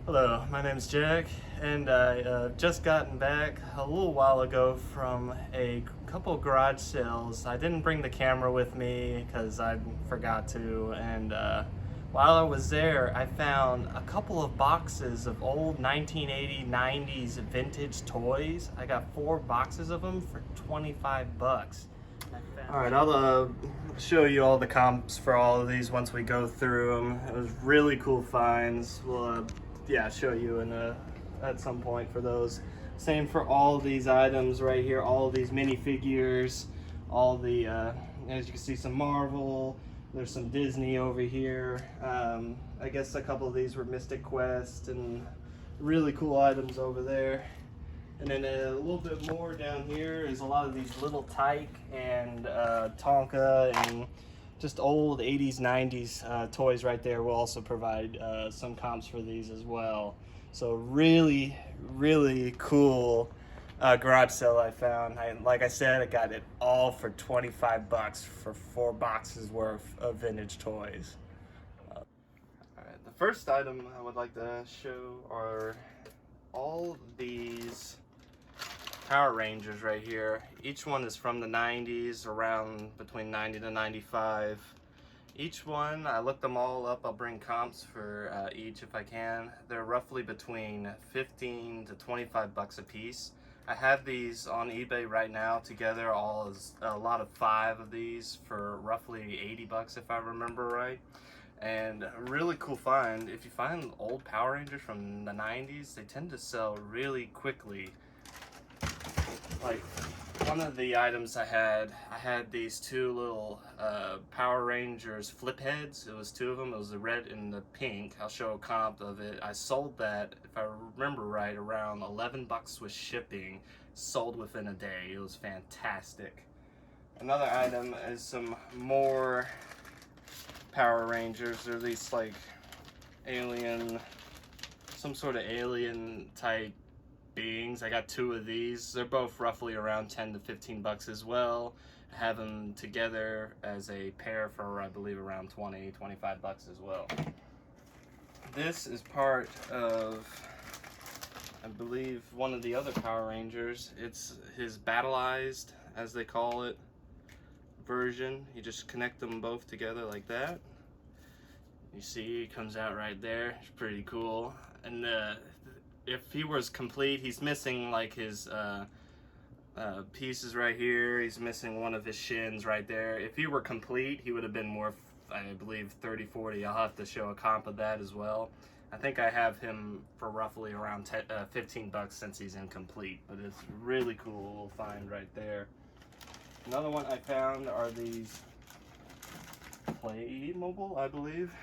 Hello, my name's Jack, and I just gotten back a little while ago from a couple garage sales. I didn't bring the camera with me because I forgot to, and while I was there, I found a couple of boxes of old 1980s, 90s vintage toys. I got 4 boxes of them for 25 bucks. All right, I'll show you all the comps for all of these once we go through them. It was really cool finds. We'll yeah, show you at some point for those. Same for all these items right here, all these minifigures, all the as you can see, some Marvel. There's some Disney over here. I guess a couple of these were Mystic Quest, and really cool items over there. And then a little bit more down here is a lot of these little Tyke and Tonka and just old 80s, 90s toys right there. We'll also provide some comps for these as well. So really, really cool garage sale I found. Like I said, I got it all for 25 bucks for 4 boxes worth of vintage toys. All right, the first item I would like to show are all these Power Rangers right here. Each one is from the 90s, around between 90 to 95. Each one, I looked them all up. I'll bring comps for each if I can. They're roughly between 15 to 25 bucks a piece. I have these on eBay right now together, all as a lot of 5 of these for roughly 80 bucks if I remember right. And a really cool find. If you find old Power Rangers from the 90s, they tend to sell really quickly. Like one of the items I had these 2 little Power Rangers flip heads. It was 2 of them. It was the red and the pink. I'll show a comp of it. I sold that, if I remember right, around 11 bucks with shipping. Sold within a day. It was fantastic. Another item is some more Power Rangers. They're these like alien, some sort of alien type beings. I got 2 of these. They're both roughly around 10 to 15 bucks as well. I have them together as a pair for I believe around 20, 25 bucks as well. This is part of, I believe, one of the other Power Rangers. It's his battleized, as they call it, version. You just connect them both together like that. You see, it comes out right there. It's pretty cool. And if he was complete, he's missing like his pieces right here. He's missing one of his shins right there. If he were complete, he would have been worth, I believe, 30, 40. I'll have to show a comp of that as well. I think I have him for roughly around 15 bucks since he's incomplete, but it's really cool little find right there. Another one I found are these Playmobil, I believe.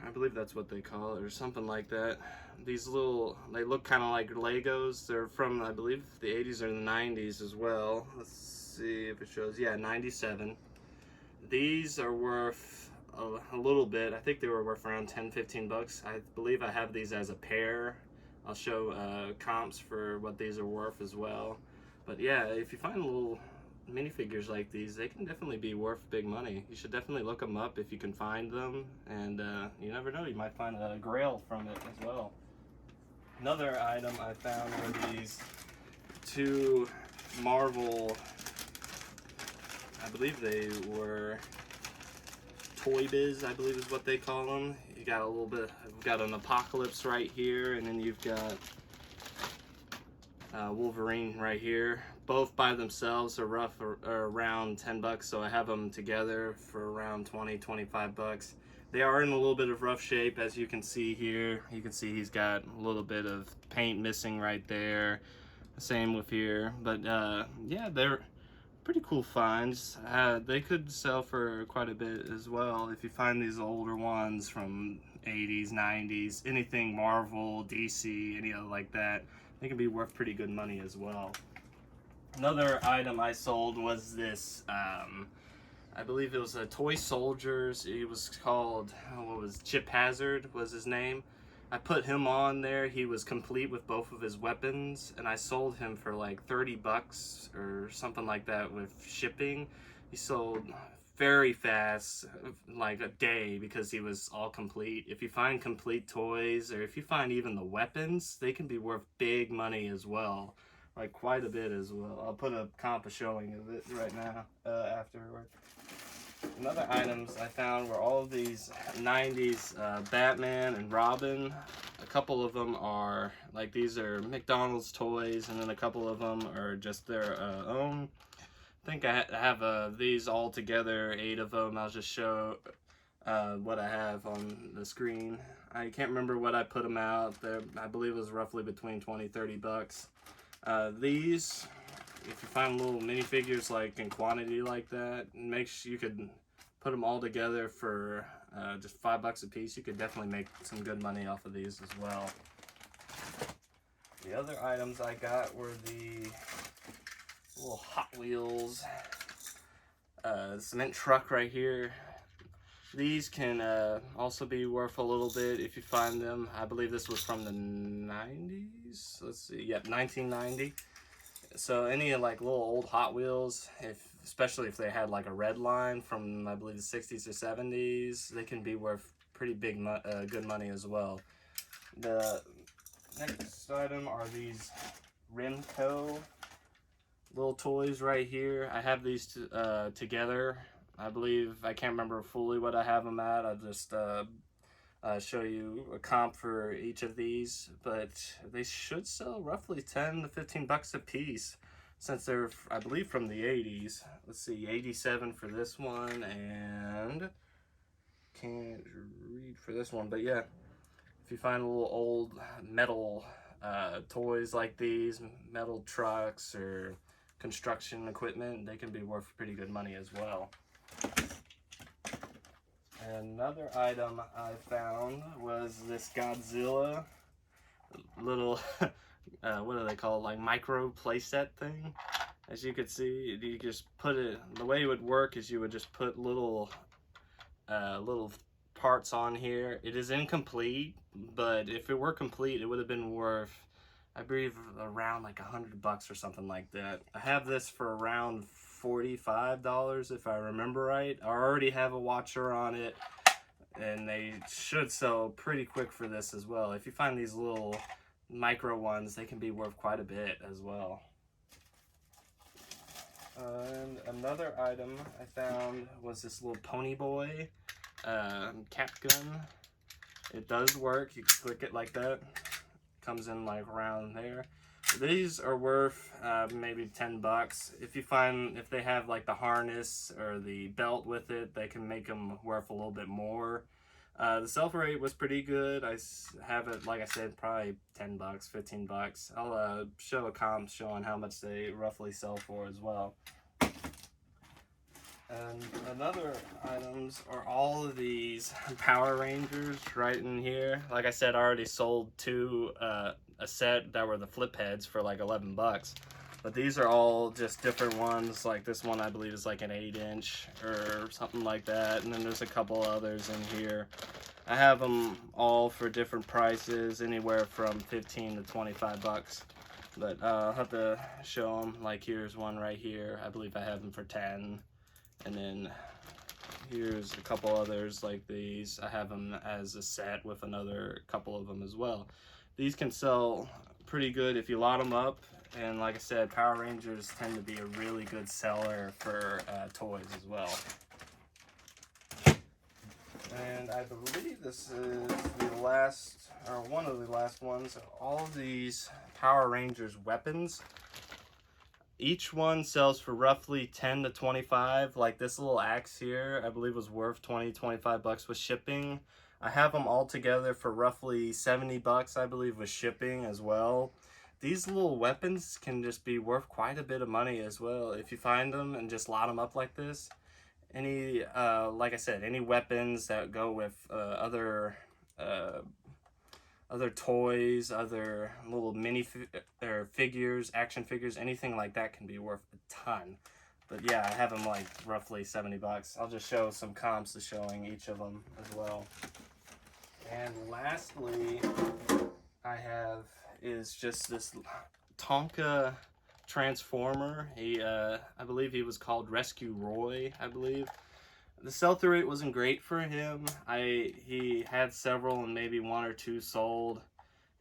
I believe that's what they call it, or something like that. These little, they look kind of like Legos. They're from, I believe, the 80s or the 90s as well. Let's see if it shows. Yeah, 97. These are worth a little bit. I think they were worth around 10, 15 bucks. I believe I have these as a pair. I'll show comps for what these are worth as well. But yeah, if you find little minifigures like these, they can definitely be worth big money. You should definitely look them up if you can find them, and you never know, you might find a grail from it as well. Another item I found were these 2 Marvel, I believe they were Toy Biz, I believe is what they call them. You got a little bit, we've got an Apocalypse right here, and then you've got Wolverine right here. Both by themselves are around 10 bucks, so I have them together for around 20, 25 bucks. They are in a little bit of rough shape, as you can see here. You can see he's got a little bit of paint missing right there. Same with here, but yeah, they're pretty cool finds. They could sell for quite a bit as well if you find these older ones from 80s, 90s, anything Marvel, DC, any other like that. They can be worth pretty good money as well. Another item I sold was this, I believe it was a Toy Soldiers. He was called, what was Chip Hazard was his name. I put him on there. He was complete with both of his weapons, and I sold him for like 30 bucks or something like that with shipping. He sold very fast, like a day, because he was all complete. If you find complete toys, or if you find even the weapons, they can be worth big money as well, like quite a bit as well. I'll put a comp showing of it right now afterward. Another items I found were all of these 90s Batman and Robin. A couple of them are, like, these are McDonald's toys, and then a couple of them are just their own. I think I have these all together, 8 of them. I'll just show what I have on the screen. I can't remember what I put them out there. I believe it was roughly between 20-30 bucks. These, if you find little minifigures like in quantity like that, you could put them all together for just $5 a piece. You could definitely make some good money off of these as well. The other items I got were the little Hot Wheels cement truck right here. These can also be worth a little bit if you find them. I believe this was from the 90s. Let's see, yep, 1990. So any like little old Hot Wheels, especially if they had like a red line from, I believe, the 60s or 70s, they can be worth pretty big good money as well. The next item are these Rimco little toys right here. I have these together. I believe, I can't remember fully what I have them at. I'll just show you a comp for each of these, but they should sell roughly 10 to 15 bucks a piece, since they're, I believe, from the 80s. Let's see, 87 for this one, and can't read for this one, but yeah, if you find a little old metal toys like these, metal trucks or construction equipment, they can be worth pretty good money as well. Another item I found was this Godzilla little what do they call it, like micro playset thing. As you can see, you just put it, the way it would work is you would just put little parts on here. It is incomplete, but if it were complete, it would have been worth, I believe, around like $100 or something like that. I have this for around $45 if I remember right. I already have a watcher on it, and they should sell pretty quick for this as well. If you find these little micro ones, they can be worth quite a bit as well. And another item I found was this little Pony Boy cap gun. It does work. You can click it like that. Comes in like around there. These are worth maybe 10 bucks. If they have like the harness or the belt with it, they can make them worth a little bit more. The sell rate was pretty good. I have it, like I said, probably 10 bucks, 15 bucks. I'll show a comp showing how much they roughly sell for as well. And another items are all of these Power Rangers right in here. Like I said, I already sold 2 a set that were the flip heads for like 11 bucks. But these are all just different ones. Like this one I believe is like an 8-inch or something like that. And then there's a couple others in here. I have them all for different prices, anywhere from 15 to 25 bucks. But I'll have to show them. Like here's one right here. I believe I have them for 10. And then here's a couple others like these. I have them as a set with another couple of them as well. These can sell pretty good if you lot them up. And like I said, Power Rangers tend to be a really good seller for toys as well. And I believe this is the last, or one of the last ones. All of these Power Rangers weapons, each one sells for roughly 10 to 25. Like this little axe here, I believe was worth 20-25 bucks with shipping. I have them all together for roughly 70 bucks, I believe, with shipping as well. These little weapons can just be worth quite a bit of money as well if you find them and just lot them up like this. Any, like I said, any weapons that go with other toys, other little figures, action figures, anything like that can be worth a ton. But yeah, I have them like roughly 70 bucks. I'll just show some comps to showing each of them as well. And lastly, I have is just this Tonka Transformer. I believe he was called Rescue Roy, I believe. The sell-through rate wasn't great for him. He had several and maybe one or two sold.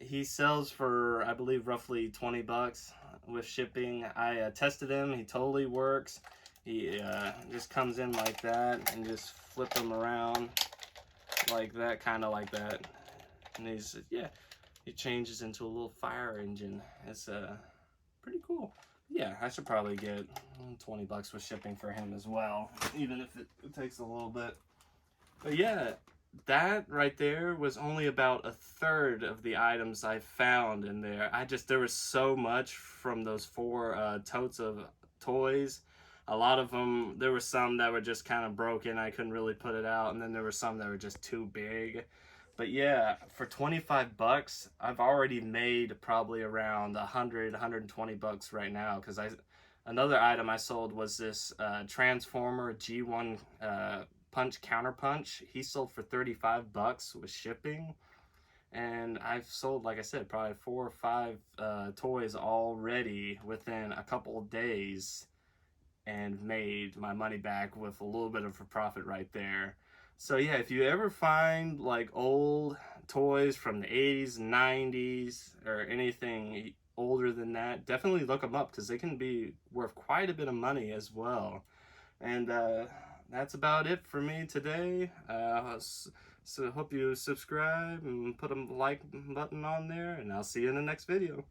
He sells for, I believe, roughly 20 bucks with shipping. I tested him. He totally works. He just comes in like that and just flip him around like that, kind of like that. And yeah, he changes into a little fire engine. It's pretty cool. Yeah, I should probably get 20 bucks with shipping for him as well, even if it takes a little bit. But yeah, that right there was only about a third of the items I found in there. There was so much from those 4 totes of toys. A lot of them, there were some that were just kind of broken. I couldn't really put it out. And then there were some that were just too big. But yeah, for 25 bucks, I've already made probably around 120 bucks right now. Because another item I sold was this Transformer G1 punch counterpunch. He sold for 35 bucks with shipping. And I've sold, like I said, probably 4 or 5 toys already within a couple of days and made my money back with a little bit of a profit right there. So yeah, if you ever find like old toys from the 80s, 90s, or anything older than that, definitely look them up because they can be worth quite a bit of money as well. And that's about it for me today. So hope you subscribe and put a like button on there, and I'll see you in the next video.